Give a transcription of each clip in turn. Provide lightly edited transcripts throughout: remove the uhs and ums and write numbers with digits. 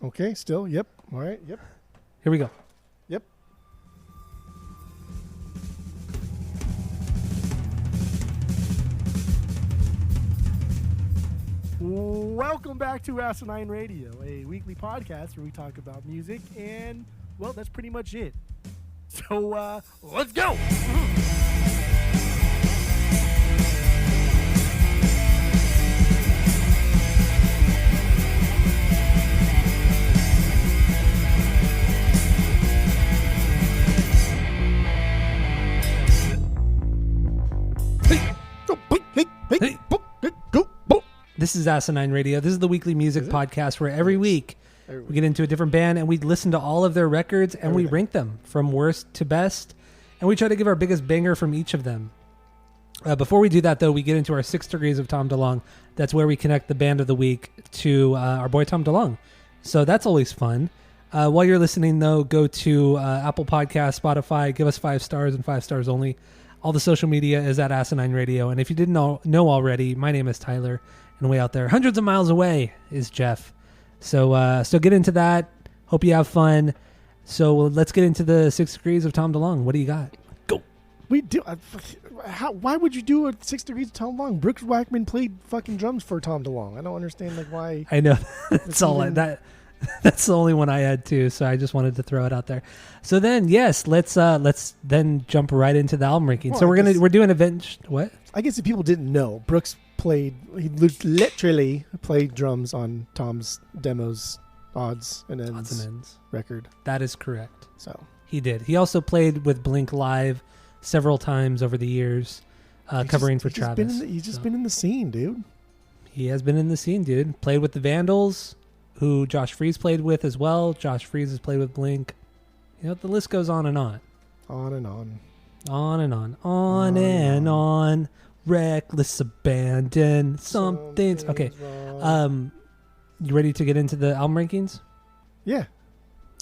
Okay, still. Yep. All right. Yep. Here we go. Yep. Welcome back to Asinine Radio, a weekly podcast where we talk about music, and, well, that's pretty much it. So, let's go! This is Asinine Radio. This is the weekly music podcast where every week we get into a different band and we listen to all of their records and we rank them from worst to best. And we try to give our biggest banger from each of them. Before we do that, though, we get into our 6 degrees of Tom DeLonge. That's where we connect the band of the week to our boy Tom DeLonge. So that's always fun. While you're listening, though, go to Apple Podcasts, Spotify, give us 5 stars and 5 stars only. All the social media is at Asinine Radio. And if you didn't know already, my name is Tyler. And way out there, hundreds of miles away, is Jeff. So get into that. Hope you have fun. So let's get into the 6 degrees of Tom DeLonge. What do you got? Go. We do. Why would you do a 6 degrees of Tom DeLonge? Brooks Wackman played fucking drums for Tom DeLonge. I don't understand why. I know. That's all. That's the only one I had too. So I just wanted to throw it out there. So then, yes, let's then jump right into the album ranking. Well, so we're doing Avenged. What? I guess if people didn't know, Brooks he literally played drums on Tom's demos, Odds and Ends record. That is correct. So he did. He also played with Blink live several times over the years, covering for Travis. He's just been in the scene, dude. He has been in the scene, dude. Played with the Vandals, who Josh Freese played with as well. Josh Freese has played with Blink. You know, the list goes on and on. On and on. On and on. On and on. Reckless abandon. Something's okay. Wrong. You ready to get into the album rankings? Yeah.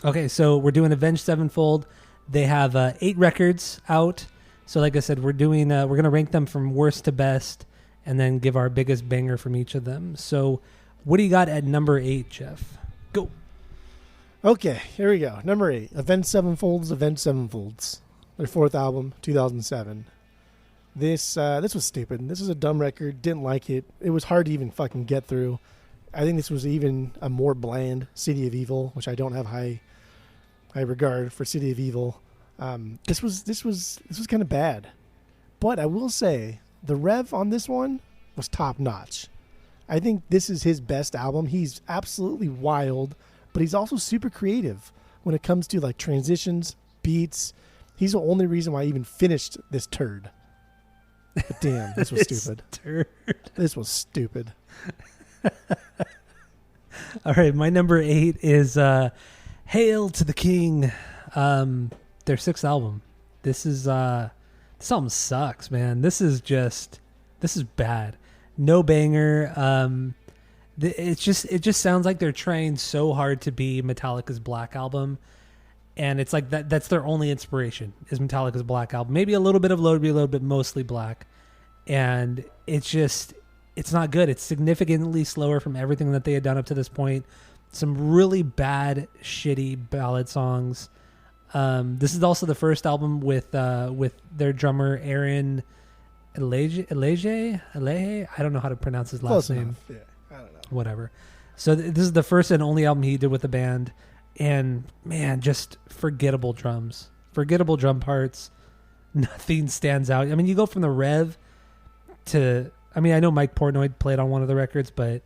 Okay, so we're doing Avenged Sevenfold. They have 8 records out. So like I said, we're going to rank them from worst to best and then give our biggest banger from each of them. So what do you got at number 8, Jeff? Go. Okay, here we go. Number 8, Avenged Sevenfolds. Their 4th album, 2007. This was stupid. This was a dumb record. Didn't like it. It was hard to even fucking get through. I think this was even a more bland City of Evil, which I don't have high regard for City of Evil. This was kind of bad. But I will say the rev on this one was top notch. I think this is his best album. He's absolutely wild, but he's also super creative when it comes to like transitions, beats. He's the only reason why I even finished this turd. But damn, this was stupid. This was stupid. All right, my number 8 is Hail to the King. Their 6th album. This album sucks, man. This is bad. No banger. It just sounds like they're trying so hard to be Metallica's Black Album. And it's like that's their only inspiration is Metallica's Black Album. Maybe a little bit of Load, be a little bit mostly Black. And it's not good. It's significantly slower from everything that they had done up to this point. Some really bad, shitty ballad songs. This is also the first album with their drummer Aaron Eleje. I don't know how to pronounce his last name. Yeah, I don't know. Whatever. So this is the first and only album he did with the band. And man, just forgettable drums, forgettable drum parts. Nothing stands out. I mean, you go from the rev to, I mean, I know Mike Portnoy played on one of the records, but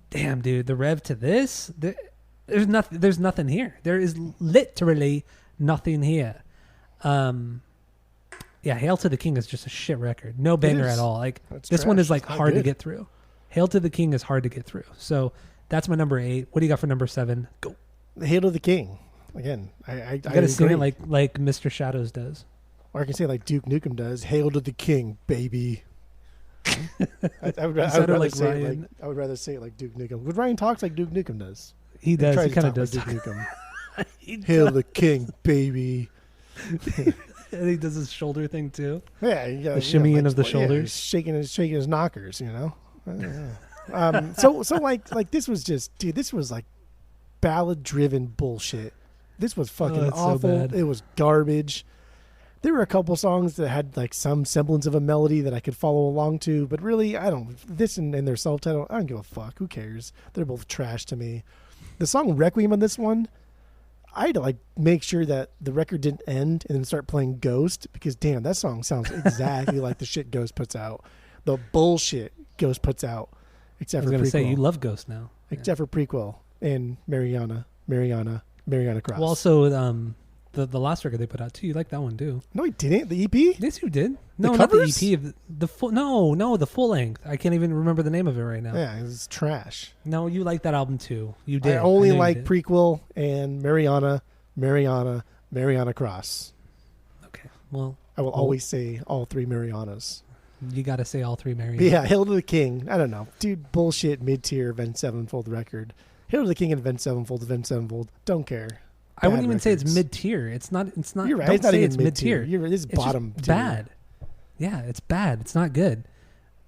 damn, dude, the rev to this, there's nothing here. There is literally nothing here. Yeah, Hail to the King is just a shit record. No banger at all. Like this one is like hard to get through. Hail to the King is hard to get through. So that's my number 8. What do you got for number 7? Go. Hail to the King. Again, I gotta sing it like Mr. Shadows does. Or I can say it like Duke Nukem does. Hail to the King, baby. I would rather say it like Duke Nukem. But Ryan talks like Duke Nukem does. He does. He kind of does. Like Duke Nukem. Hail to the King, baby. And he does his shoulder thing too. Yeah, the shimmying of the shoulders, yeah, shaking his knockers. You know. So like this was just, dude. This was like ballad-driven bullshit. This was fucking that's so awful. bad. It was garbage. There were a couple songs that had like some semblance of a melody that I could follow along to, but really, I don't. This and their self-title, I don't give a fuck. Who cares? They're both trash to me. The song Requiem on this one, I had to like make sure that the record didn't end and then start playing Ghost, because damn, that song sounds exactly like the shit Ghost puts out. The bullshit Ghost puts out. Except I was for going to say, Prequel. you love Ghost now. Except for Prequel and Mariana Cross. Well, also, the last record they put out, too. You like that one, too. No, he didn't. The EP? Yes, you did. No, covers? not the EP. The full. No, the full length. I can't even remember the name of it right now. Yeah, it's trash. No, you like that album, too. You did. I only know you like did. Prequel and Mariana Cross. Okay, well, I will always say all three Marianas. you got to say all three Mary. But yeah, Hail to the King. I don't know. Dude, bullshit mid-tier Avenged Sevenfold record. Hail to the King and Avenged Sevenfold. Don't care. I wouldn't even say records. it's mid-tier. It's not. You're right. Don't It's not say even it's mid-tier. It's It's bottom just tier. bad. Yeah, it's bad. It's not good.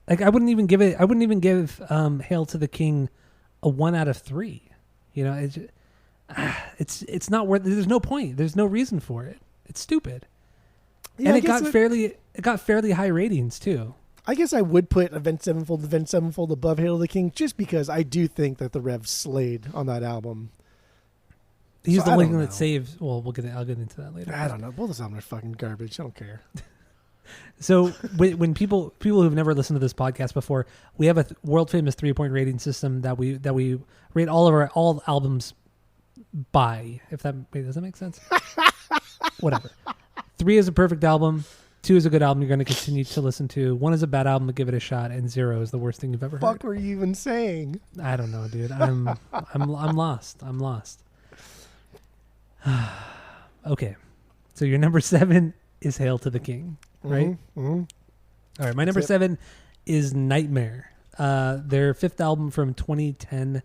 Like I wouldn't even give Hail to the King a 1 out of 3. You know, it's not worth. There's no point. There's no reason for it. It's stupid. Yeah, And I it guess got fairly high ratings too. I guess I would put Avenged Sevenfold above Hail to the King, just because I do think that the Rev slayed on that album. He's So the I only don't thing know. that saves. Well, I'll get into that later. I don't know. Both of them are fucking garbage. I don't care. So when people who've never listened to this podcast before, we have a world famous 3-point rating system that we rate all albums by. If that does that make sense? Whatever. 3 is a perfect album. 2 is a good album you're going to continue to listen to. 1 is a bad album, give it a shot, and 0 is the worst thing you've ever Fuck heard. were you even saying? I don't know, dude. I'm lost. I'm lost. Okay, so your number 7 is Hail to the King, right? Mm-hmm. All right, my number 7 is Nightmare. Their 5th album from 2010.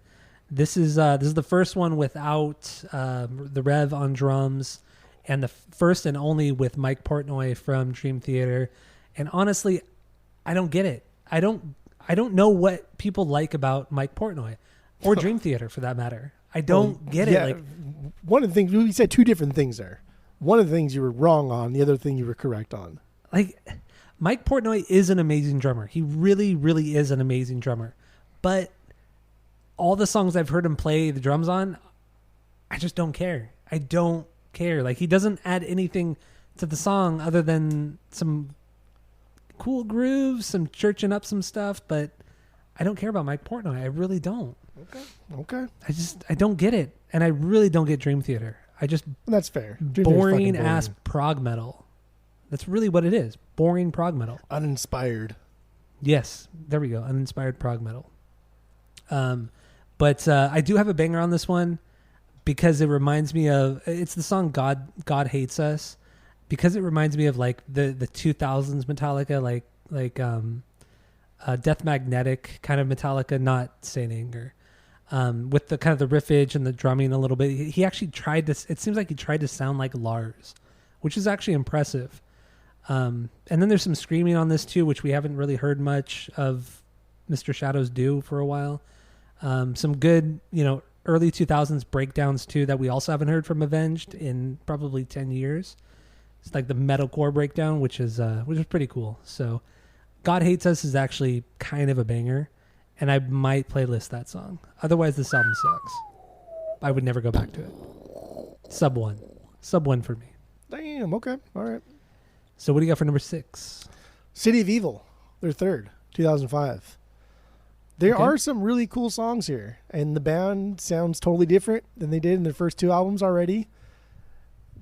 This is the first one without the Rev on drums, and the first and only with Mike Portnoy from Dream Theater. And honestly, I don't get it. I don't know what people like about Mike Portnoy or Dream Theater for that matter. I don't get it. Like, one of the things we said 2 different things there. One of the things you were wrong on, the other thing you were correct on. like Mike Portnoy is an amazing drummer. He really, really is an amazing drummer. But all the songs I've heard him play the drums on, I just don't care. I don't care. Like, he doesn't add anything to the song other than some cool grooves, some churching up some stuff, but I don't care about Mike Portnoy. I really don't. Okay. I don't get it. And I really don't get Dream Theater. That's fair. Dream Theater's fucking Boring ass prog metal. That's really what it is. Boring prog metal. Uninspired. Yes, there we go. Uninspired prog metal. But I do have a banger on this one because it reminds me of, it's the song God Hates Us, because it reminds me of like the 2000s Metallica, like Death Magnetic kind of Metallica, not Saint Anger. With the kind of the riffage and the drumming a little bit. He actually tried to, it seems like he tried to sound like Lars, which is actually impressive. And then there's some screaming on this too, which we haven't really heard much of Mr. Shadows do for a while. Some good, early 2000s breakdowns too that we also haven't heard from Avenged in probably 10 years. It's like the metalcore breakdown, which is pretty cool. So God Hates Us is actually kind of a banger, and I might playlist that song. Otherwise, this album sucks. I would never go back to it. Sub one for me. Damn. Okay. All right. So what do you got for number 6? City of Evil, their third, 2005. There Okay. are some really cool songs here, and the band sounds totally different than they did in their first 2 albums already.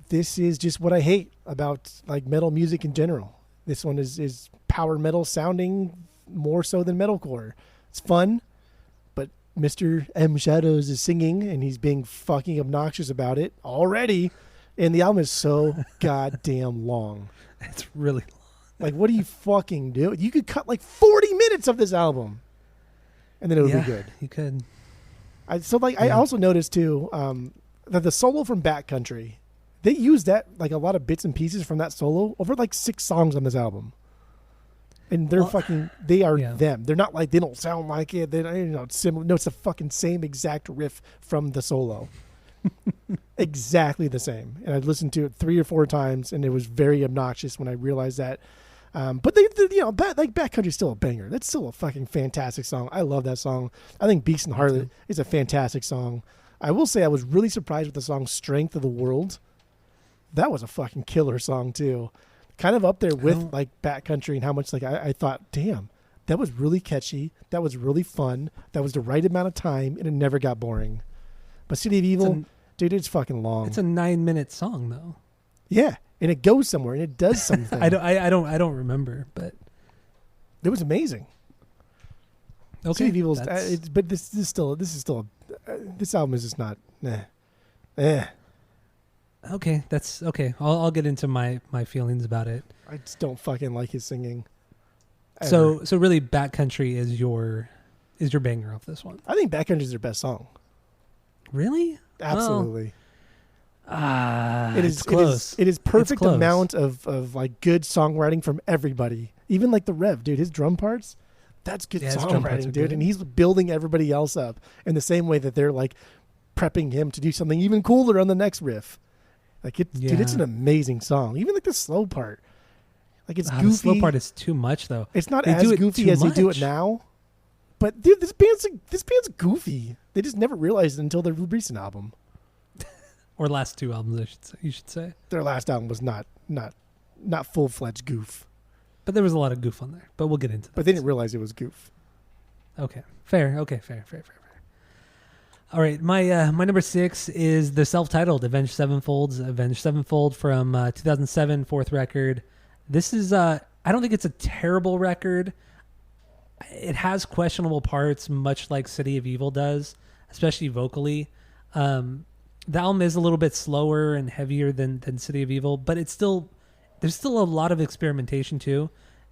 This is just what I hate about like metal music in general. This one is power metal sounding more so than metalcore. It's fun, but Mr. M. Shadows is singing, and he's being fucking obnoxious about it already. And the album is so goddamn long. It's really Like, what do you fucking do? You could cut like 40 minutes of this album, and then it would be good. You could. I also noticed too that the solo from Backcountry, they used that like a lot of bits and pieces from that solo over like 6 songs on this album. And they're they are yeah. them. They're not like, they don't sound like it. They it's similar. No, it's the fucking same exact riff from the solo. Exactly the same. And I listened to it 3 or 4 times, and it was very obnoxious when I realized that. But Backcountry's still a banger. That's still a fucking fantastic song. I love that song. I think Beast and Harlot is a fantastic song. I will say I was really surprised with the song Strength of the World. That was a fucking killer song too. Kind of up there with like Backcountry, and how much like I thought, damn, that was really catchy. That was really fun. That was the right amount of time, and it never got boring. But City of Evil, dude, it's fucking long. It's a 9-minute song though. Yeah, and it goes somewhere and it does something. I don't remember, but it was amazing. Okay, City of Evil's, but this album is just not. Okay, that's okay. I'll get into my feelings about it. I just don't fucking like his singing. Ever. So really, Backcountry is your banger off this one. I think Backcountry is their best song. Really? Absolutely. It's close. It is perfect amount of like good songwriting from everybody. Even like the Rev, dude, his drum parts, that's good songwriting, dude. Good. And he's building everybody else up in the same way that they're like prepping him to do something even cooler on the next riff. Like dude, it's an amazing song. Even like the slow part, like it's goofy. The slow part is too much though. It's not as goofy as they do it now. But dude, this band's goofy. They just never realized it until their recent album. Or last 2 albums, you should say. Their last album was not full-fledged goof. But there was a lot of goof on there. But we'll get into that. But they didn't realize it was goof. Okay. Fair. Okay, fair. All right, my number 6 is the self-titled Avenged Sevenfold from 2007, 4th record. This is I don't think it's a terrible record. It has questionable parts, much like City of Evil does, especially vocally. The album is a little bit slower and heavier than City of Evil, but there's still a lot of experimentation too,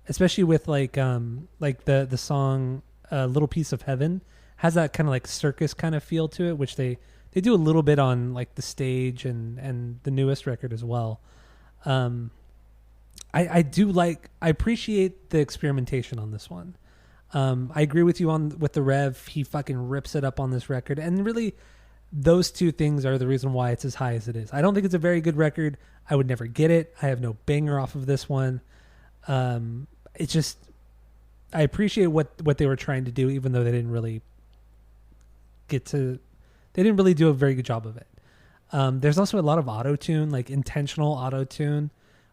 especially with like the song Little Piece of Heaven has that kind of like circus kind of feel to it, which they do a little bit on like the stage and the newest record as well. I appreciate the experimentation on this one. I agree with you with the Rev. He fucking rips it up on this record, and really those 2 things are the reason why it's as high as it is. I don't think it's a very good record. I would never get it. I have no banger off of this one. It's just, I appreciate what they were trying to do, even though they didn't really do a very good job of it. There's also a lot of auto-tune, like intentional auto-tune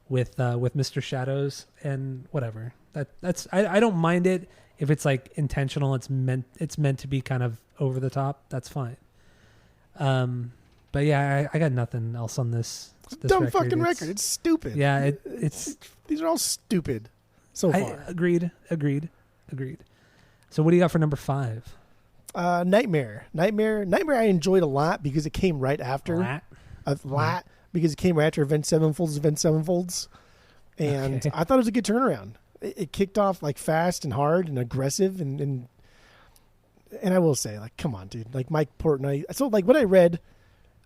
with Mr. Shadows and whatever. I don't mind it if it's like intentional. It's meant to be kind of over the top. That's fine. But yeah, I got nothing else on this. It's a dumb fucking record. It's stupid. Yeah, these are all stupid so far. Agreed. So what do you got for number 5? Nightmare. I enjoyed a lot because it came right after. Because it came right after Avenged Sevenfolds. And okay. I thought it was a good turnaround. It kicked off like fast and hard and aggressive and I will say, like, come on, dude. Like Mike Portnoy. So like what I read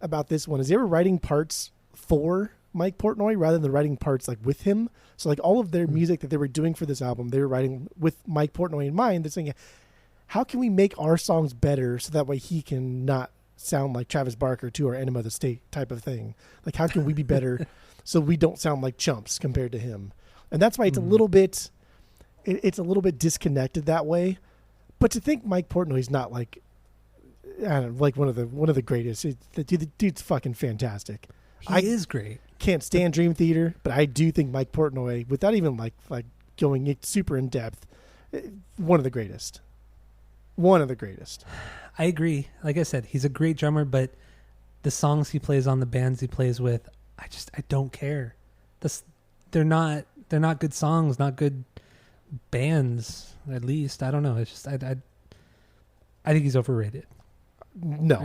about this one is they were writing parts for Mike Portnoy rather than writing parts like with him. So like all of their music that they were doing for this album, they were writing with Mike Portnoy in mind. They're saying, how can we make our songs better so that way he can not sound like Travis Barker to our Enema of the State type of thing? Like, how can we be better so we don't sound like chumps compared to him? And that's why it's a little bit disconnected that way. But to think Mike Portnoy's not like, I don't know, like one of the greatest. The dude's fucking fantastic. He is great. Can't stand Dream Theater, but I do think Mike Portnoy, without even like going super in depth, one of the greatest. One of the greatest. I agree. Like I said, he's a great drummer, but the songs he plays on, the bands he plays with, I don't care. They're not good songs, not good bands. At least I don't know. It's just I think he's overrated. No,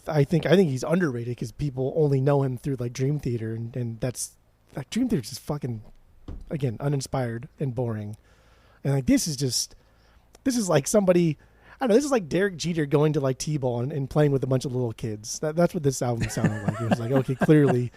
I think he's underrated because people only know him through like Dream Theater, and that's like Dream Theater's just fucking, again, uninspired and boring. And like this is like somebody, I don't know, this is like Derek Jeter going to like T-ball and playing with a bunch of little kids. That's what this album sounded like. It was like, okay, clearly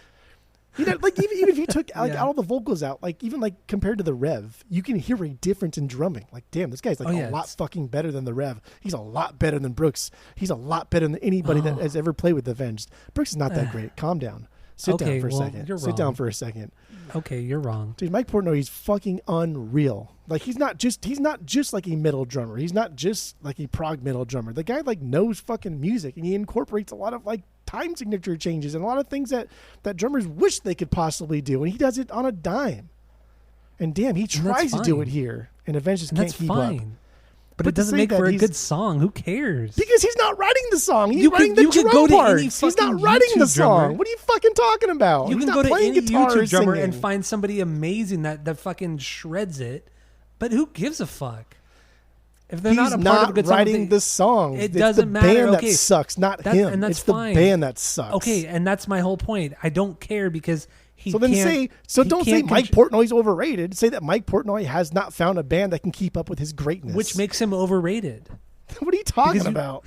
You know, like even if you took like Yeah. all the vocals out, like even like compared to the Rev, you can hear a difference in drumming. Like, damn, this guy's like a lot fucking better than the Rev. He's a lot better than Brooks. He's a lot better than anybody that has ever played with Avenged. Brooks is not that great. Calm down. Sit down for a second. You're Sit wrong. down for a second. Okay, you're wrong. Dude, Mike Portnoy's fucking unreal. Like he's not just like a metal drummer. He's not just like a prog metal drummer. The guy like knows fucking music, and he incorporates a lot of like time signature changes and a lot of things that drummers wish they could possibly do, and he does it on a dime. And damn, he tries to do it here, and Avenged just can't keep up. But it doesn't make for a good song. Who cares? Because he's not writing the song. He's writing the drum parts. He's not writing the song. What are you fucking talking about? You he's can not go to any YouTube drummer singing. and find somebody amazing that fucking shreds it. But who gives a fuck? If they're he's not a part of a good song, writing the songs. It it's doesn't the matter. band Okay. that sucks, not him. And that's it's fine. the band that sucks. Okay, and that's my whole point. I don't care because he So then can't, don't say Mike Portnoy's overrated. Say that Mike Portnoy has not found a band that can keep up with his greatness. Which makes him overrated. What are you talking about?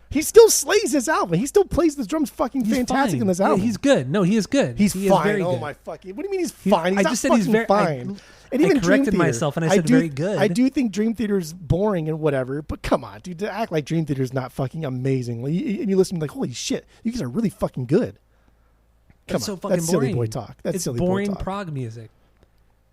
He still slays this album. He still plays the drums fucking fantastic in this album. Yeah, he's good. No, he is good. He's he fine. Is very oh good. my fucking! What do you mean he's fine? He's I not just said fucking he's very fine. And even corrected myself and I said very good. I do think Dream Theater's boring and whatever, but come on, dude, to act like Dream Theater's not fucking amazing. And you listen like, holy shit, you guys are really fucking good. Come so on, fucking that's boring. silly boy talk. That's it's silly boring boy talk. prog music.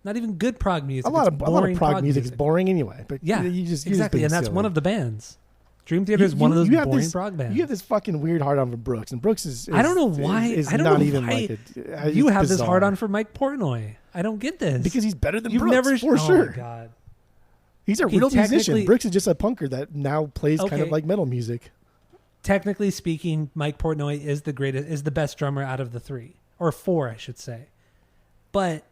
Not even good prog music. A lot of prog music is boring anyway. But yeah, you're just exactly, being and that's silly. one of the bands. Dream Theater is one of those boring prog bands. You have this fucking weird hard on for Brooks, and Brooks is I don't know why. I don't not know even why like you have this hard on for Mike Portnoy. I don't get this because he's better than You've Brooks never, for sure. Oh God, he's a real musician. Brooks is just a punker that now plays kind of like metal music. Technically speaking, Mike Portnoy is the best drummer out of the three or four, I should say. But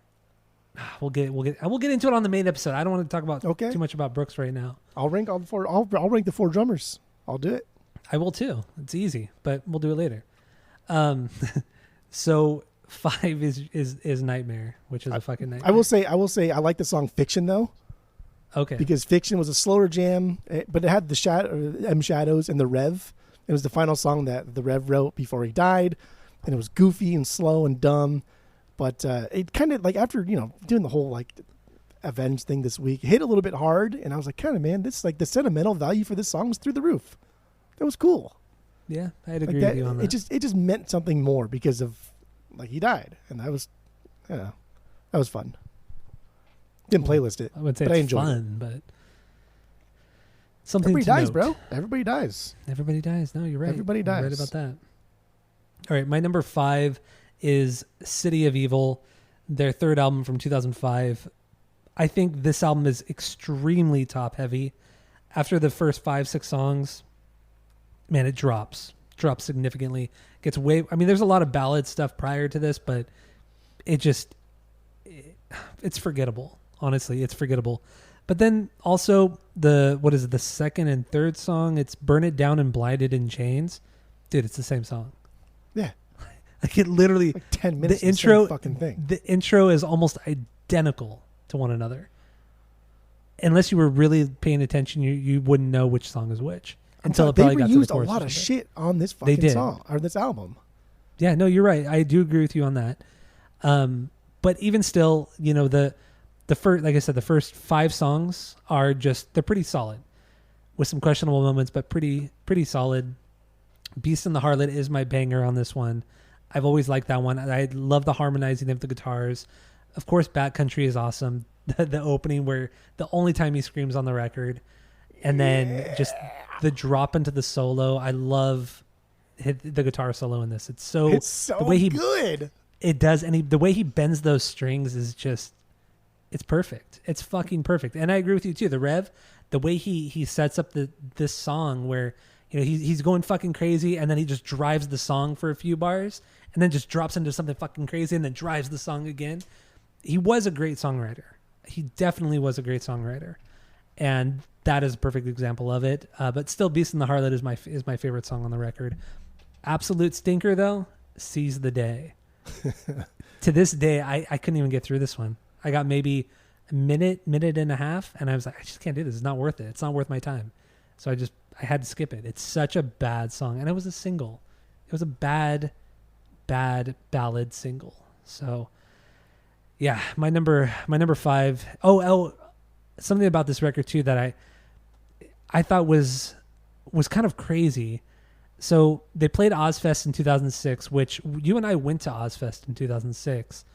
we'll get into it on the main episode. I don't want to talk about too much about Brooks right now. I'll rank all the four. I'll rank the four drummers. I'll do it. I will too. It's easy, but we'll do it later. So 5 is Nightmare, which is a fucking nightmare. I will say I like the song Fiction though. Okay. Because Fiction was a slower jam, but it had the M Shadows and the Rev. It was the final song that the Rev wrote before he died, and it was goofy and slow and dumb. But it kind of like after doing the whole like Avenged thing this week, it hit a little bit hard, and I was like, kind of man, this like the sentimental value for this song was through the roof. That was cool. Yeah, I'd agree with you on that. It just meant something more because of like he died, and that was fun. Didn't playlist it. I would say but I it's enjoyed fun, but something everybody to dies, note. bro. Everybody dies. Everybody dies. No, you're right. Everybody dies. You're right about that. All right, my number 5 is City of Evil, their third album from 2005. I think this album is extremely top heavy. After the first 5-6 songs, man, it drops significantly. Gets way. I mean, there's a lot of ballad stuff prior to this, but it's forgettable. Honestly, it's forgettable. But then also the second and third song? It's Burn It Down and Blinded in Chains. Dude, it's the same song. Yeah. Like it literally like 10 minutes the intro same fucking thing. The intro is almost identical to one another. Unless you were really paying attention, you wouldn't know which song is which. Until it probably got to the chorus. They reused a lot of shit on this fucking song or this album. Yeah, no, you're right. I do agree with you on that. But even still, the first, like I said, the first 5 songs are they're pretty solid, with some questionable moments, but pretty solid. Beast and the Harlot is my banger on this one. I've always liked that one. I love the harmonizing of the guitars. Of course, Backcountry is awesome. The opening where the only time he screams on the record, and then just the drop into the solo. I love the guitar solo in this. It's so the way good. It does, and the way he bends those strings is just, it's perfect. It's fucking perfect. And I agree with you too. The Rev, the way he sets up this song where he's going fucking crazy, and then he just drives the song for a few bars, and then just drops into something fucking crazy, and then drives the song again. He was a great songwriter. He definitely was a great songwriter, and that is a perfect example of it. But still, Beast and the Harlot is my favorite song on the record. Absolute stinker though, Seize the Day. To this day, I couldn't even get through this one. I got maybe a minute and a half, and I was like, I just can't do this. It's not worth it. It's not worth my time. So I had to skip it. It's such a bad song, and it was a single. It was a bad ballad single. So, yeah, my number 5. Oh, something about this record too that I thought was kind of crazy. So they played Ozfest in 2006, which you and I went to Ozfest in 2006.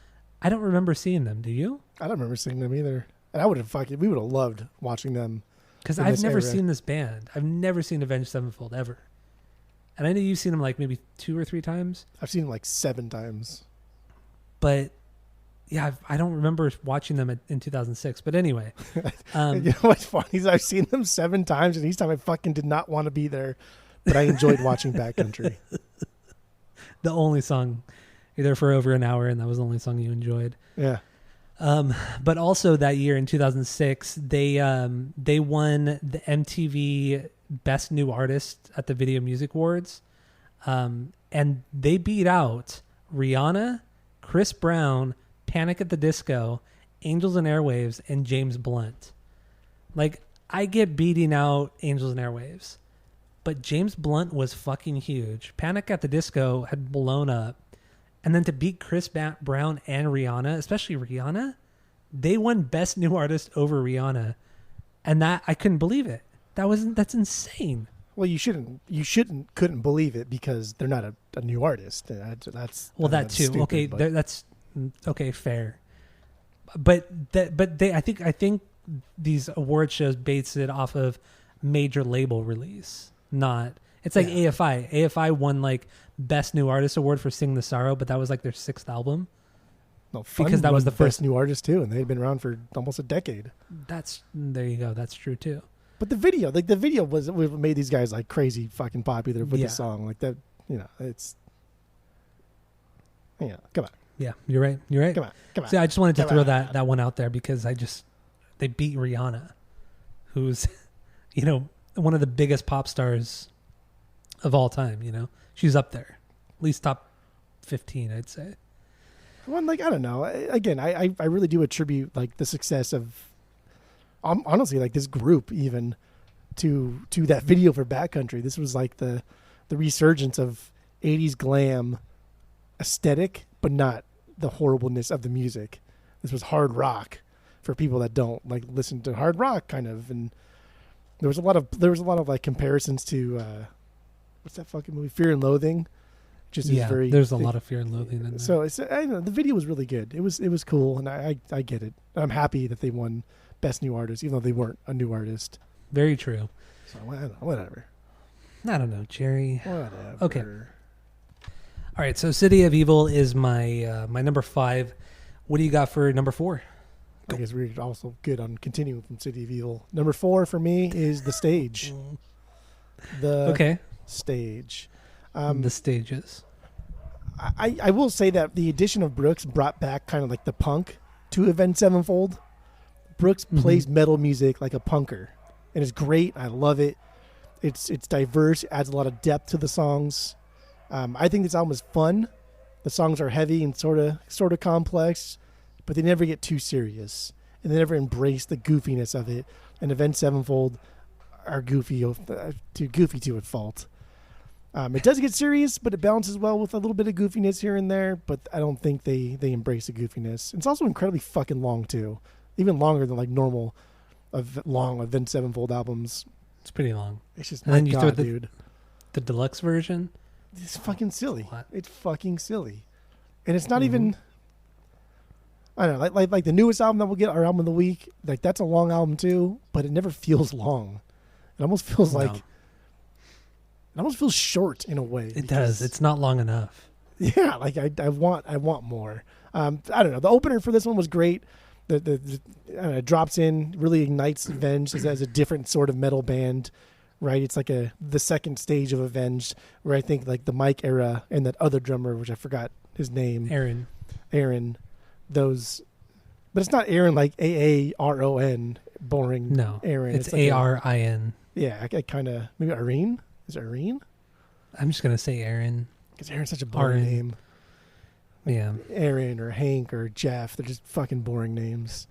I don't remember seeing them. Do you? I don't remember seeing them either. And we would have loved watching them. Because I've never seen this band. I've never seen Avenged Sevenfold ever. And I know you've seen them like maybe 2 or 3 times. I've seen them like 7 times. But yeah, I don't remember watching them in 2006. But anyway. You know what's funny is I've seen them 7 times, and each time I fucking did not want to be there. But I enjoyed watching Backcountry. The only song. You're there for over an hour, and that was the only song you enjoyed. Yeah. But also that year in 2006, they won the MTV Best New Artist at the Video Music Awards, and they beat out Rihanna, Chris Brown, Panic at the Disco, Angels and Airwaves, and James Blunt. Like, I get beating out Angels and Airwaves, but James Blunt was fucking huge. Panic at the Disco had blown up. And then to beat Chris Brown and Rihanna, especially Rihanna, they won Best New Artist over Rihanna, and that I couldn't believe it. That's insane. Well, couldn't believe it because they're not a new artist. That's too. stupid, Okay, that's okay, fair. But I think these award shows base it off of major label release, not. It's like AFI. AFI won like Best New Artist Award for Sing the Sorrow, but that was like their 6th album. No, because that was the first new artist too, and they'd been around for almost a decade. There you go. That's true too. But the video was what made these guys like crazy fucking popular with the song like that. It's come on. Yeah, you're right. Come on. See, I just wanted to throw that one out there because they beat Rihanna, who's one of the biggest pop stars of all time. She's up there, at least top 15, I'd say. Well, like, I don't know. Again, I really do attribute like the success of, honestly, like this group even to that video for Backcountry. This was like the resurgence of 80s glam aesthetic, but not the horribleness of the music. This was hard rock for people that don't like listen to hard rock kind of, and there was a lot of like comparisons to what's that fucking movie, Fear and Loathing. There's a lot of Fear and Loathing in there. So the video was really good. It was cool, and I get it. I'm happy that they won Best New Artist, even though they weren't a new artist. Very true. So whatever. I don't know, Jerry. Whatever. Okay. All right. So City of Evil is my number 5. What do you got for number 4? I guess we're also good on continuing from City of Evil. Number 4 for me is The Stage. Stage. The Stages. I will say that the addition of Brooks brought back kind of like the punk to Avenged Sevenfold. Brooks plays metal music like a punker, and it's great. I love it. It's diverse. It adds a lot of depth to the songs. I think this album is fun. The songs are heavy and sort of complex, but they never get too serious, and they never embrace the goofiness of it. And Avenged Sevenfold are goofy to a fault. It does get serious, but it balances well with a little bit of goofiness here and there. But I don't think they embrace the goofiness. It's also incredibly fucking long too, even longer than like normal long Avenged Sevenfold albums. It's pretty long. It's just, and then you throw dude, the deluxe version. It's fucking silly. What? It's fucking silly, and it's not even. I don't know, like the newest album that we'll get, our album of the week. Like that's a long album too, but it never feels long. It almost feels like. It almost feels short in a way. It does. It's not long enough. Yeah, like I want more. I don't know. The opener for this one was great. It drops in, really ignites Avenged as a different sort of metal band, right? It's like the second stage of Avenged, where I think like the Mike era and that other drummer, which I forgot his name, Aaron. Those, but it's not Aaron like Aaron, boring. No, Aaron. It's like Arin. Yeah, I kind of maybe Irene. Is it Irene? I'm just gonna say Aaron. Because Aaron's such a boring name. Yeah. Aaron or Hank or Jeff. They're just fucking boring names.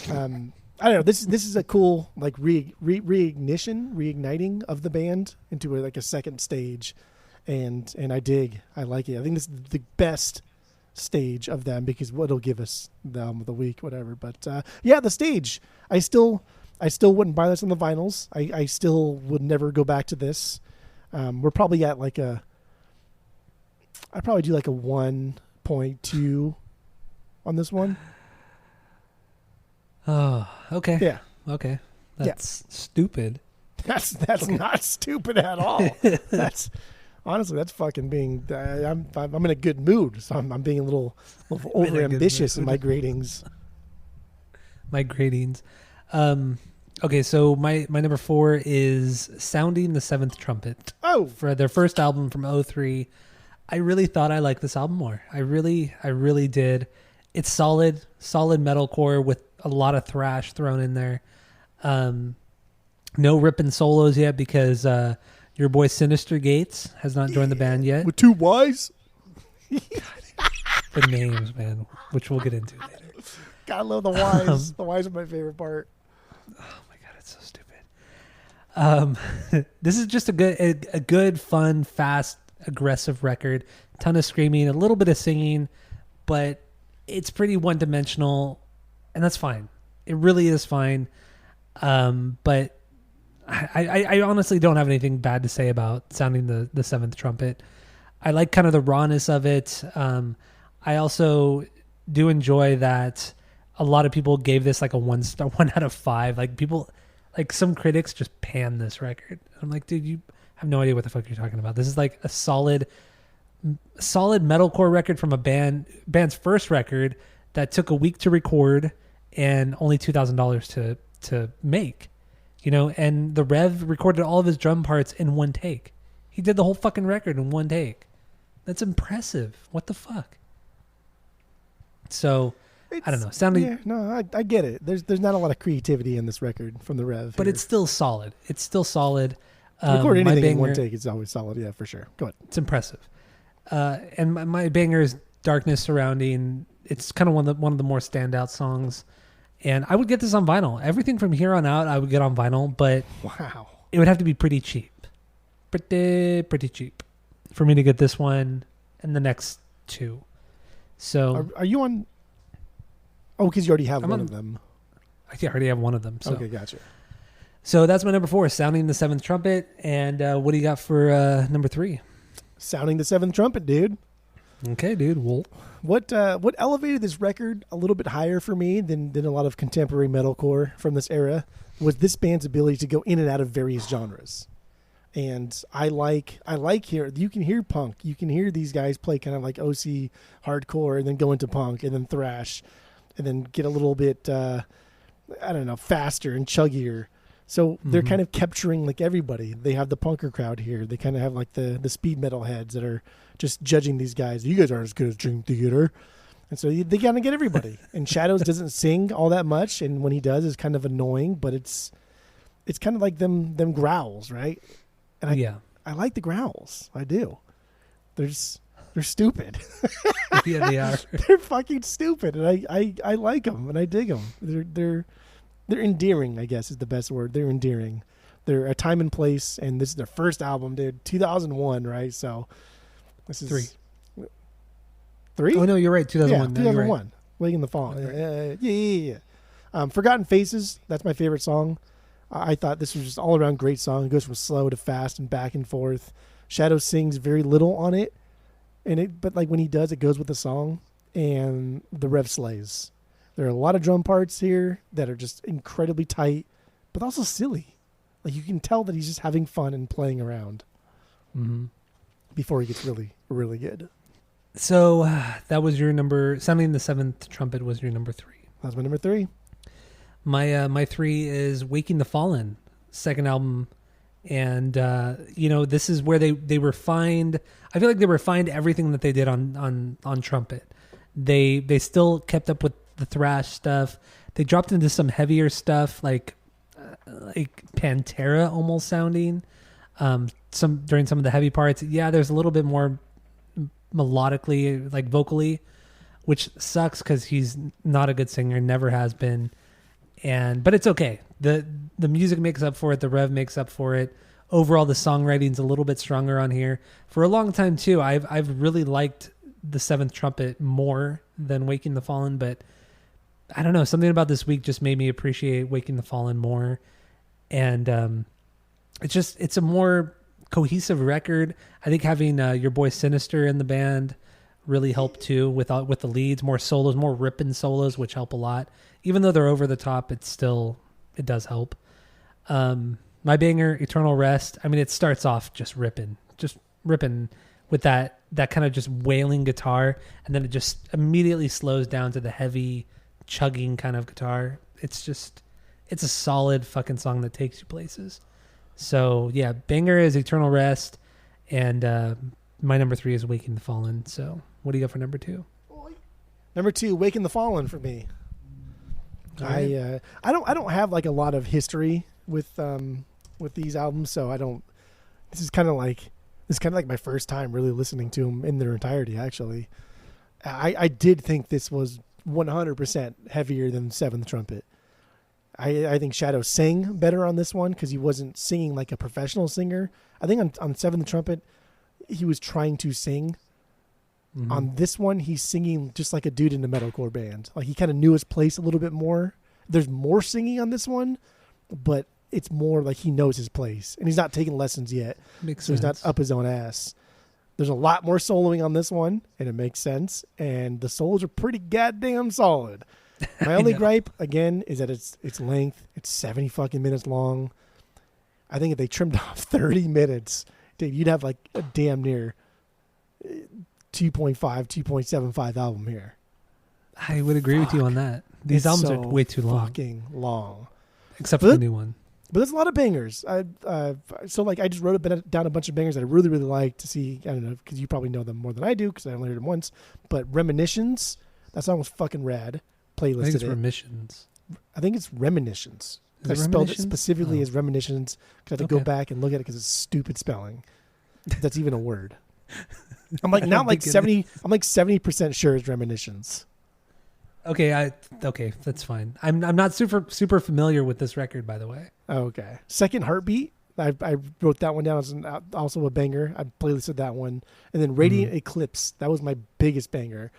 I don't know. This is a cool like reigniting of the band into a second stage, and I like it. I think this is the best stage of them because it'll give us the album of the week, whatever. But yeah, the stage. I still wouldn't buy this on the vinyls. I still would never go back to this. We're probably at like I'd probably do like a 1.2 on this one. Oh, okay. Yeah. Okay. That's stupid. That's not stupid at all. That's honestly, that's fucking being. I'm in a good mood, so I'm being a little over ambitious in my gradings. My gradings. Okay, so my number 4 is Sounding the Seventh Trumpet. Oh, for their first album from 2003. I really thought I liked this album more. I really did. It's solid metalcore with a lot of thrash thrown in there. No ripping solos yet because your boy Sinister Gates has not joined the band yet. With 2 Ys? The names, man, which we'll get into later. God, I love the Ys. The Ys are my favorite part. Oh my god, it's so stupid. This is just a good, fun, fast, aggressive record. Ton of screaming, a little bit of singing, but it's pretty one-dimensional, and that's fine. It really is fine. But I honestly don't have anything bad to say about Sounding the Seventh Trumpet. I like kind of the rawness of it. I also do enjoy that a lot of people gave this like a 1 out of 5. Like people, like some critics just panned this record. I'm like, dude, you have no idea what the fuck you're talking about. This is like a solid metalcore record from a band's first record that took a week to record and only $2,000 to make, and the Rev recorded all of his drum parts in one take. He did the whole fucking record in one take. That's impressive. What the fuck? So I don't know. Sounding. Yeah, no, I get it. There's not a lot of creativity in this record from the Rev, but it's still solid. Record anything in one take, it's always solid. Yeah, for sure. Go ahead. It's impressive. And my banger is Darkness Surrounding. It's kind of one of the more standout songs. And I would get this on vinyl. Everything from here on out, I would get on vinyl, but wow, it would have to be pretty cheap. Pretty cheap for me to get this one and the next 2. So are you on? Oh, because you already have one of them. I already have one of them. So. Okay, gotcha. So that's my number 4, Sounding the Seventh Trumpet. And what do you got for number 3? Sounding the Seventh Trumpet, dude. Okay, dude. Well, what elevated this record a little bit higher for me than a lot of contemporary metalcore from this era was this band's ability to go in and out of various genres. And I like here, you can hear punk. You can hear these guys play kind of like OC hardcore and then go into punk and then thrash and then get a little bit, faster and chuggier. So they're kind of capturing like everybody. They have the punker crowd here. They kind of have like the speed metal heads that are just judging these guys. You guys aren't as good as Dream Theater. And so they kind of get everybody. And Shadows doesn't sing all that much. And when he does, it's kind of annoying, but it's kind of like them growls, right? And I like the growls. I do. They're stupid. Yeah, they are. They're fucking stupid. And I like them and I dig them. They're endearing, I guess is the best word. They're endearing. They're a time and place, and this is their first album, dude. 2001, right? So this is 3. Oh no, you're right. 2001. Yeah, 2001. Right. Waiting in the Fall. Yeah. Forgotten Faces. That's my favorite song. I thought this was just all around great song. It goes from slow to fast and back and forth. Shadow sings very little on it, but like when he does, it goes with the song, and the Rev slays. There are a lot of drum parts here that are just incredibly tight, but also silly. Like you can tell that he's just having fun and playing around before he gets really, really good. So that was your number. Sounding the Seventh Trumpet was your number 3. That was my number 3. My 3 is Waking the Fallen, second album. And, this is where they refined. I feel like they refined everything that they did on trumpet. They still kept up with the thrash stuff. They dropped into some heavier stuff like Pantera almost sounding during some of the heavy parts. Yeah, there's a little bit more melodically, like vocally, which sucks because he's not a good singer, never has been. But it's okay. The music makes up for it. The Rev makes up for it. Overall, the songwriting's a little bit stronger on here. For a long time too, I've really liked the Seventh Trumpet more than Waking the Fallen, but I don't know. Something about this week just made me appreciate Waking the Fallen more. And it's a more cohesive record. I think having your boy Sinister in the band really helped too with the leads, more solos, more ripping solos, which help a lot. Even though they're over the top, it does help. My banger, Eternal Rest. I mean, it starts off just ripping with that kind of just wailing guitar, and then it just immediately slows down to the heavy chugging kind of guitar. It's a solid fucking song that takes you places. So yeah, banger is Eternal Rest, and my number 3 is Waking the Fallen. So what do you got for number 2? Number 2, Waking the Fallen for me. Right. I don't have like a lot of history with these albums, so I don't. This is kind of like my first time really listening to them in their entirety. Actually, I did think this was 100% heavier than Seventh Trumpet. I think Shadow sang better on this one because he wasn't singing like a professional singer. I think on Seventh Trumpet, he was trying to sing. Mm-hmm. On this one, he's singing just like a dude in a metalcore band. Like he kind of knew his place a little bit more. There's more singing on this one, but it's more like he knows his place. And he's not taking lessons yet. Makes so sense. He's not up his own ass. There's a lot more soloing on this one, and it makes sense. And the solos are pretty goddamn solid. My only gripe, again, is that its length. It's 70 fucking minutes long. I think if they trimmed off 30 minutes, dude, you'd have like a damn near 2.5, 2.75 album here. I would agree with you on that. These albums are way too long. Fucking long. Except for the new one. But there's a lot of bangers. So I just wrote down a bunch of bangers that I really, really like to see. I don't know, because you probably know them more than I do because I only heard them once. But Reminiscence, that song was fucking rad. Playlisted I think it's Remissions. I think it's Reminiscence. I spelled it specifically as Reminiscence because I have to go back and look at it because it's stupid spelling. That's even a word. I'm like not like 70. I'm like 70% sure it's Reminiscence. Okay, that's fine. I'm not super familiar with this record, by the way. Okay. Second Heartbeat. I wrote that one down as also a banger. I playlisted that one, and then Radiant Eclipse. That was my biggest banger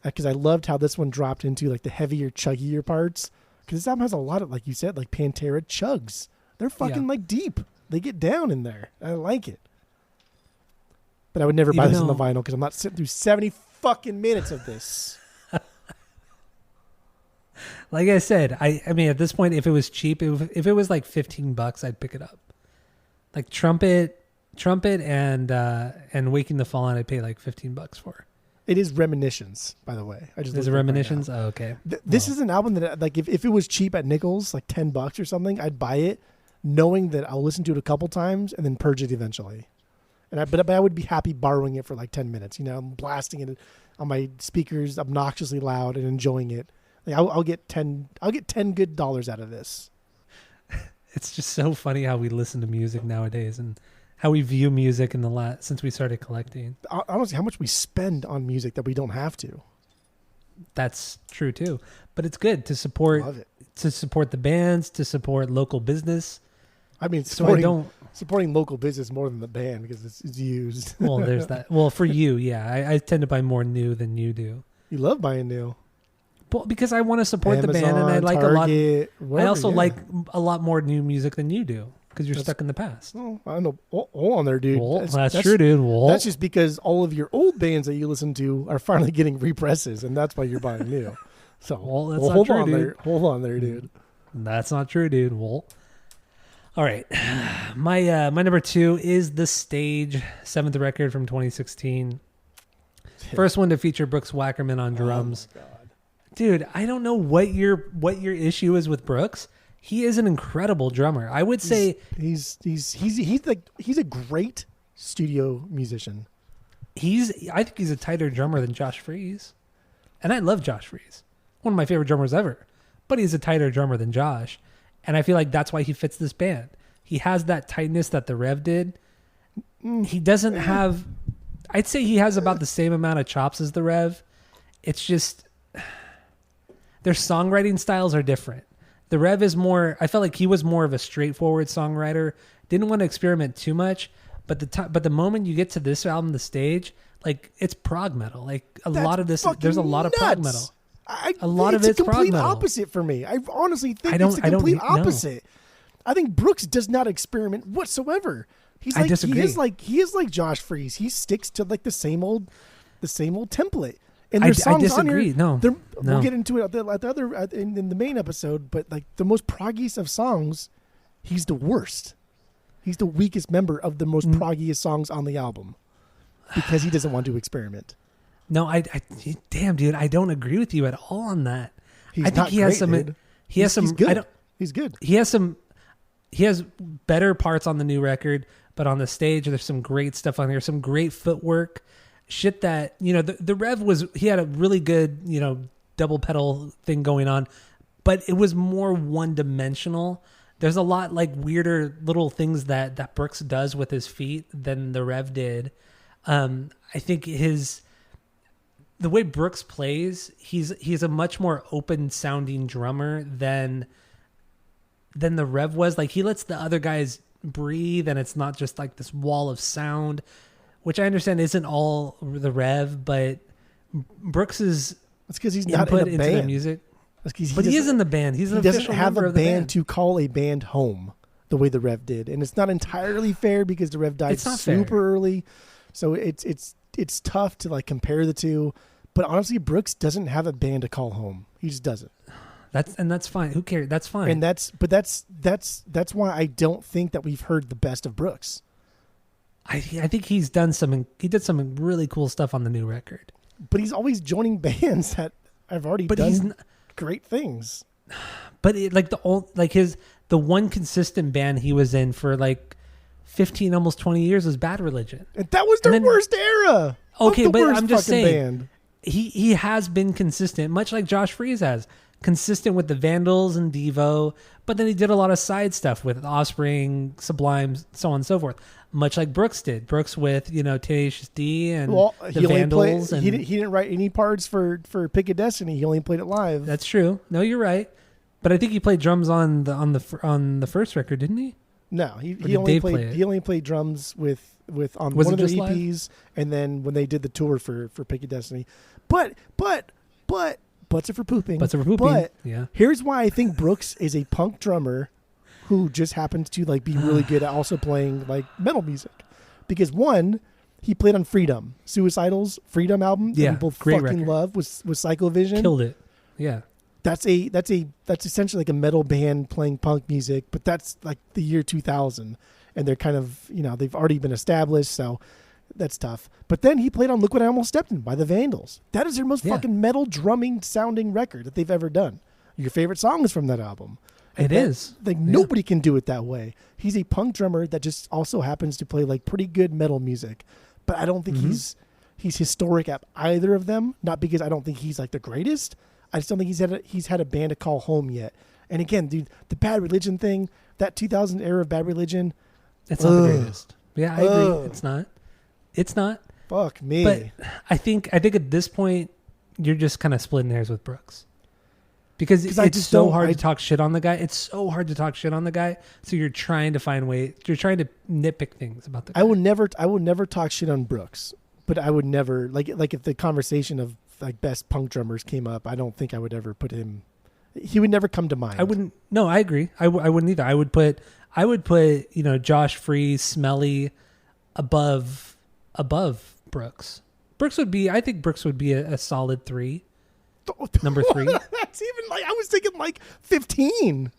because I loved how this one dropped into like the heavier, chuggier parts. Because this album has a lot of, like you said, like Pantera chugs. They're fucking like deep. They get down in there. I like it. But I would never buy this on the vinyl because I'm not sitting through 70 fucking minutes of this. Like I said, I mean, at this point, if it was cheap, if it was like $15, I'd pick it up. Like Trumpet and Waking the Fallen, I'd pay like $15 for. It is Reminiscence, by the way. I just is it Reminiscence? Right okay. This is an album that, like, if it was cheap at Nichols, like $10 or something, I'd buy it, knowing that I'll listen to it a couple times and then purge it eventually. But I would be happy borrowing it for like 10 minutes. You know, I'm blasting it on my speakers, obnoxiously loud, and enjoying it. Like I'll get 10 good dollars out of this. It's just so funny how we listen to music nowadays and how we view music since we started collecting. Honestly, how much we spend on music that we don't have to. That's true too. But it's good to support the bands, to support local business. I mean, supporting local business more than the band because it's used. Well, there's that. Well, for you, yeah. I tend to buy more new than you do. You love buying new. Well, because I want to support Amazon, the band, and I like Target, a lot. I also like a lot more new music than you do because you're stuck in the past. Oh, I don't know. Hold on there, dude. Well, that's true, dude. Well, that's just because all of your old bands that you listen to are finally getting represses, and that's why you're buying new. So, that's not true, dude. Hold on there, dude. That's not true, dude. Well, all right. My number 2 is The Stage, 7th record from 2016. First one to feature Brooks Wackerman on drums. Oh my God. Dude, I don't know what your issue is with Brooks. He is an incredible drummer. I would say he's a great studio musician. I think he's a tighter drummer than Josh Freese. And I love Josh Freese. One of my favorite drummers ever. But he's a tighter drummer than Josh. And I feel like that's why he fits this band. He has that tightness that the Rev did. He doesn't have... I'd say he has about the same amount of chops as the Rev. It's just... Their songwriting styles are different. The Rev is more... I felt like he was more of a straightforward songwriter. Didn't want to experiment too much. But the moment you get to this album, The Stage, like it's prog metal. Like a That's lot of this, fucking there's a lot of prog nuts. metal. A lot of it's it's a complete prog metal. opposite for me. I honestly think I don't- it's the I don't complete know. opposite. I think Brooks does not experiment whatsoever. He's I like disagree. he is like Josh Freese. He sticks to like the same old template. And I there's songs disagree. on here. No. We'll get into it at the other in the main episode. But like the most proggiest of songs, he's the worst. He's the weakest member of the most proggiest songs on the album because he doesn't want to experiment. No, damn, dude, I don't agree with you at all on that. He's I think not he has great, some. dude. He has some. He's good. I don't. He's good. He has some. He has better parts on the new record, but on the stage, there's some great stuff on here. Some great footwork, shit that the Rev was. He had a really good double pedal thing going on, but it was more one dimensional. There's a lot like weirder little things that Brooks does with his feet than the Rev did. I think the way Brooks plays, he's a much more open sounding drummer than the Rev was. Like he lets the other guys breathe, and it's not just like this wall of sound, which I understand isn't all the Rev, but Brooks's It's because he's not input in a into band. the music. But He is in the band. He's an he doesn't official have member a of the band to call a band home the way the Rev did, and it's not entirely fair because the Rev died It's not super fair. early, so it's tough to like compare the two. But honestly, Brooks doesn't have a band to call home. He just doesn't. That's fine. Who cares? That's fine. And that's why I don't think that we've heard the best of Brooks. I think he's done some. He did some really cool stuff on the new record. But he's always joining bands that have already done great things. But the one consistent band he was in for like 15, almost 20 years was Bad Religion. And that was their worst era. Okay, the but worst I'm just fucking saying band. he has been consistent, much like Josh Freese has. Consistent with the Vandals and Devo, but then he did a lot of side stuff with Offspring, Sublime, so on and so forth. Much like Brooks did. Brooks with Tenacious D and the Vandals. He didn't write any parts for Pick of Destiny. He only played it live. That's true. No, you're right. But I think he played drums on the first record, didn't he? No, he only played drums on Was one it of their just EPs, and then when they did the tour for Pick of Destiny. But butts are for pooping. Butts are for pooping. But yeah. Here's why I think Brooks is a punk drummer who just happens to like be really good at also playing like metal music. Because one, he played on Freedom, Suicidal's Freedom album that we both great fucking record. love with Psychovision. Killed it. Yeah. That's essentially like a metal band playing punk music, but that's like the year 2000, and they're kind of they've already been established, so that's tough. But then he played on Look What I Almost Stepped In by the Vandals. That is their most fucking metal drumming sounding record that they've ever done. Your favorite song is from that album. And it is. Like nobody can do it that way. He's a punk drummer that just also happens to play like pretty good metal music. But I don't think he's historic at either of them. Not because I don't think he's like the greatest. I just don't think he's had a band to call home yet. And again, dude, the Bad Religion thing, that 2000 era of Bad Religion, it's not the greatest. Yeah, I agree. It's not. It's not. Fuck me. But I think at this point you're just kind of splitting hairs with Brooks. Because it's so hard to talk shit on the guy. It's so hard to talk shit on the guy. So you're trying to find ways. You're trying to nitpick things about the guy. I will never talk shit on Brooks. But I would never like if the conversation of like best punk drummers came up, I don't think I would ever put him. He would never come to mind. I wouldn't. No, I agree. I wouldn't either. I would put Josh Freese, Smelly above Brooks. I think Brooks would be a solid 3. Number 3. That's even like I was thinking like 15.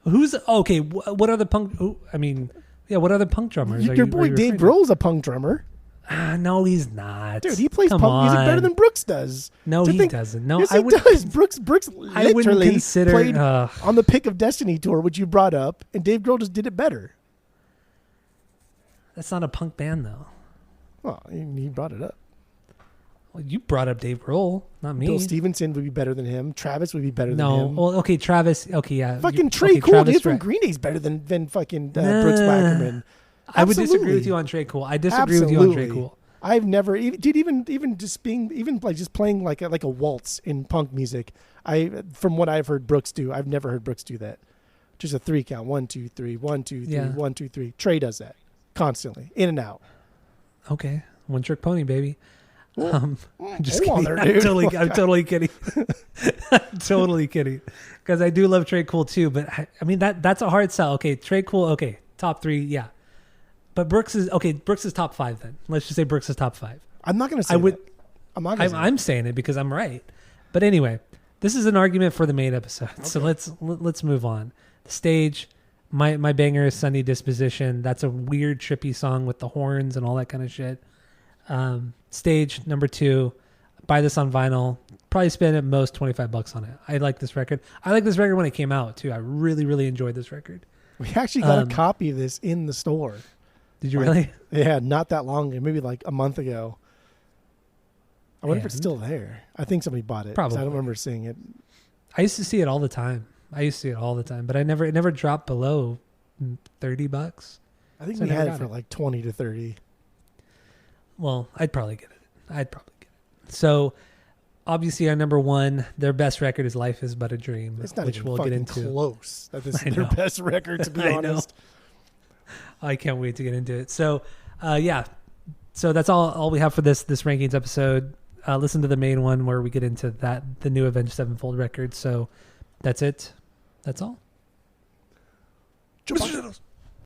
Who's okay? What other punk? What other punk drummers? Your boy Dave Grohl's a punk drummer. No, he's not. Dude, he plays punk music better than Brooks does. No, he doesn't. No, yes, he does. Brooks literally played on the Pick of Destiny tour, which you brought up, and Dave Grohl just did it better. That's not a punk band, though. Well, he brought it up. Well, you brought up Dave Grohl, not me. Bill Stevenson would be better than him. Travis would be better than him. No, well, okay, Travis. Okay, yeah. Fucking Trey Cool, dude, from Green Day's better than fucking Brooks Wackerman. I would disagree with you on Trey Cool. I disagree with you on Trey Cool. I've never, dude, even just playing like a waltz in punk music. From what I've heard Brooks do, I've never heard Brooks do that. Just a 3 count, 1 2 3, 1 2 3, 1 2 3. Trey does that constantly, in and out. Okay, one trick pony, baby. I'm just Hold kidding. on there, dude. I'm totally kidding. I'm totally kidding. Because I do love Trey Cool too, but I mean that's a hard sell. Okay, Trey Cool. Okay, top 3, yeah. But Brooks is okay. Brooks is top 5 then. Let's just say Brooks is top 5. I'm not going to say that. I'm not going to say I'm saying it because I'm right. But anyway, this is an argument for the main episode. Okay. So let's move on. The stage, my banger is Sunny Disposition. That's a weird trippy song with the horns and all that kind of shit. Stage number 2, buy this on vinyl. Probably spend at most $25 on it. I like this record. I like this record when it came out too. I really, really enjoyed this record. We actually got a copy of this in the store. Did you really? Yeah, not that long ago. Maybe like a month ago. I wonder if it's still there. I think somebody bought it. Probably. I don't remember seeing it. I used to see it all the time. But it never dropped below $30. I think we had it for like 20 to 30. Well, I'd probably get it. So, obviously, our number 1, their best record is "Life Is But a Dream," It's not which even we'll fucking get into. close. That this is their best record, to be honest. I can't wait to get into it. So, yeah. So that's all we have for this rankings episode. Listen to the main one where we get into the new Avenged Sevenfold record. So, that's it. That's all.